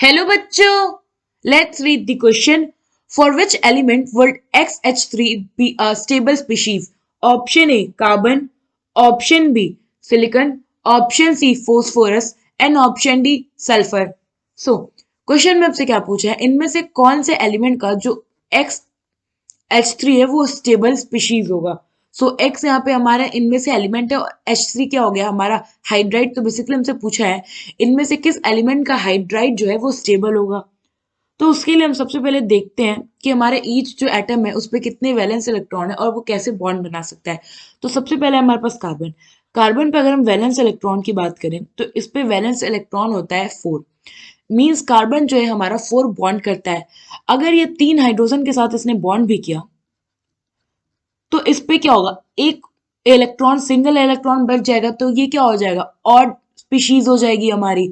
Hello बच्चों, let's read the question. For which element would XH3 be a stable species? Option A carbon, option B silicon, option C phosphorus and option D sulphur. So question में आपसे क्या पूछा है, इनमें से कौन से एलिमेंट का जो XH3 है वो स्टेबल स्पीशीज होगा. सो एक्स यहाँ पे हमारा इनमें से एलिमेंट है और H3 क्या हो गया हमारा हाइड्राइड. तो बेसिकली हमसे पूछा है इनमें से किस एलिमेंट का हाइड्राइड जो है वो स्टेबल होगा. तो उसके लिए हम सबसे पहले देखते हैं कि हमारे ईच जो एटम है उस पर कितने वैलेंस इलेक्ट्रॉन है और वो कैसे बॉन्ड बना सकता है. तो सबसे पहले हमारे पास कार्बन. कार्बन पे अगर हम वैलेंस इलेक्ट्रॉन की बात करें तो इस पे वैलेंस इलेक्ट्रॉन होता है 4. मींस कार्बन जो है हमारा 4 बॉन्ड करता है. अगर ये 3 हाइड्रोजन के साथ इसने बॉन्ड भी किया तो इस पे क्या होगा, एक इलेक्ट्रॉन सिंगल इलेक्ट्रॉन बच जाएगा. तो ये क्या हो जाएगा, ऑड स्पीशीज हो जाएगी हमारी.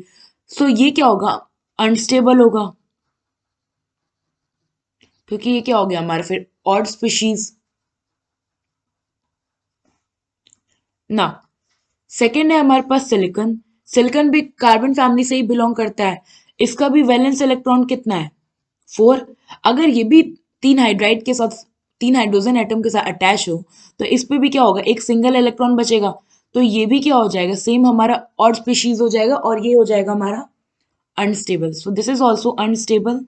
सो ये क्या होगा, अनस्टेबल होगा, क्योंकि ये क्या हो गया हमारा फिर ऑड स्पीशीज ना. सेकेंड है हमारे पास सिलिकॉन. सिलिकॉन भी कार्बन फैमिली से ही बिलोंग करता है. इसका भी वैलेंस इलेक्ट्रॉन कितना है, 4. अगर ये भी 3 हाइड्राइड के साथ 3 हाइड्रोजन एटम के साथ अटैच हो तो इस पे भी क्या होगा, एक सिंगल इलेक्ट्रॉन बचेगा. तो ये भी क्या हो जाएगा, सेम हमारा ऑड स्पीशीज हो जाएगा और ये हो जाएगा हमारा unstable. So this is also unstable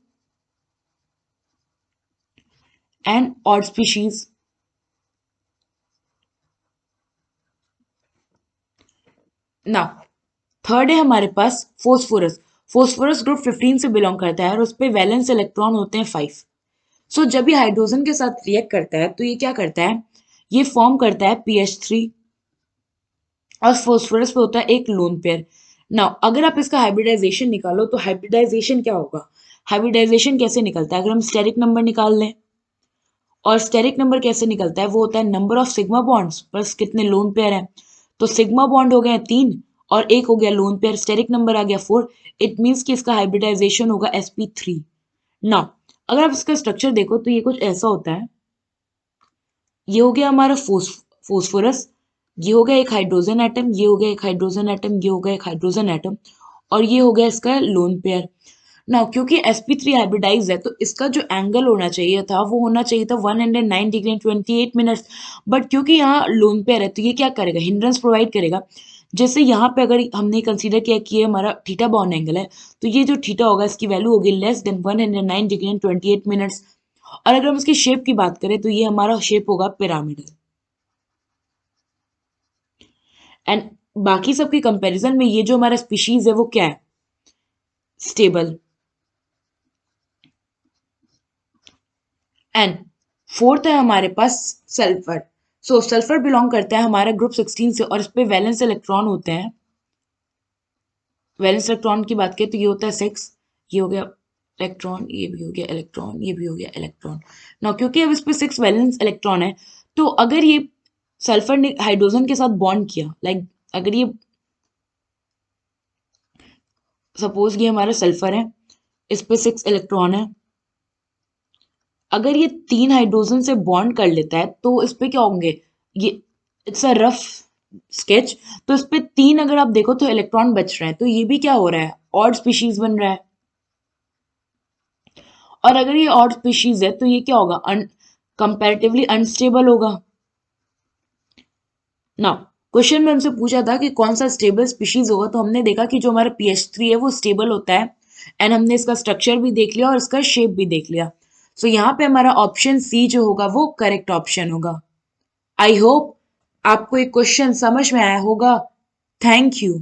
and odd species. ना थर्ड है हमारे पास फोस्फोरस. फोस्फोरस ग्रुप 15 से बिलोंग करता है और उस पर वैलेंस इलेक्ट्रॉन होते हैं 5. सो जब ये हाइड्रोजन के साथ रिएक्ट करता है तो ये क्या करता है, ये फॉर्म करता है PH3 और फोस्फोरस पे होता है एक लोन पेयर. नाउ अगर आप इसका हाइब्रिडाइजेशन निकालो तो हाइब्रिडाइजेशन क्या होगा, हाइब्रिडाइजेशन कैसे निकलता है, अगर हम स्टेरिक नंबर निकाल लें और स्टेरिक नंबर कैसे निकलता है, वो होता है number of sigma bonds plus कितने लोन पेयर हैं. तो सिग्मा बॉन्ड हो गए 3 और एक हो गया लोन पेयर, स्टेरिक नंबर आ गया 4. इट मीन्स कि इसका हाइब्रिडाइजेशन होगा sp3. नाउ अगर आप इसका स्ट्रक्चर देखो तो ये कुछ ऐसा होता है. ये हो गया हमारा फोस्फोरस, ये हो गया एक हाइड्रोजन एटम, ये हो गया एक हाइड्रोजन एटम, ये हो गया एक हाइड्रोजन एटम और ये हो गया इसका लोन पेयर. ना क्योंकि sp3 हाइब्रिडाइज है तो इसका जो एंगल होना चाहिए था वो होना चाहिए था 109 डिग्री 28 मिनट्स. बट क्योंकि यहाँ लोन पेयर है तो ये क्या करेगा, हिंड्रेंस प्रोवाइड करेगा. जैसे यहाँ पे अगर हमने कंसीडर किया कि ये हमारा थीटा बॉन्ड एंगल है तो ये जो थीटा होगा इसकी वैल्यू होगी लेस देन 109 डिग्री 28 मिनट्स. और अगर हम इसकी शेप की बात करें तो ये हमारा शेप होगा पिरामिडल. एंड बाकी सबके कंपैरिजन में ये जो हमारा स्पीशीज है वो क्या है, स्टेबल. एंड फोर्थ है हमारे पास सल्फर. सो सल्फर बिलोंग करता है हमारा ग्रुप 16 से और इस पे वैलेंस इलेक्ट्रॉन होते हैं. वैलेंस इलेक्ट्रॉन की बात करें तो ये होता है 6. ये हो गया इलेक्ट्रॉन, ये भी हो गया इलेक्ट्रॉन, ये भी हो गया इलेक्ट्रॉन. ना क्योंकि अब इस पे 6 वैलेंस इलेक्ट्रॉन है तो अगर ये सल्फर ने हाइड्रोजन के साथ बॉन्ड किया, लाइक अगर ये सपोज ये हमारा सल्फर है, इस पे 6 इलेक्ट्रॉन है, अगर ये 3 हाइड्रोजन से बॉन्ड कर लेता है तो इस पे क्या होंगे, ये इट्स अ रफ स्केच. तो इस पे 3 अगर आप देखो तो इलेक्ट्रॉन बच रहे हैं तो ये भी क्या हो रहा है, ऑड स्पीशीज बन रहा है. और अगर ये ऑड स्पीशीज है तो ये क्या होगा, कंपैरेटिवली अनस्टेबल होगा. ना क्वेश्चन में हमसे पूछा था कि कौन सा स्टेबल स्पीशीज होगा तो हमने देखा कि जो हमारा PH3 है वो स्टेबल होता है. एंड हमने इसका स्ट्रक्चर भी देख लिया और इसका शेप भी देख लिया. सो यहाँ पे हमारा ऑप्शन सी जो होगा वो करेक्ट ऑप्शन होगा. आई होप आपको एक क्वेश्चन समझ में आया होगा. Thank you.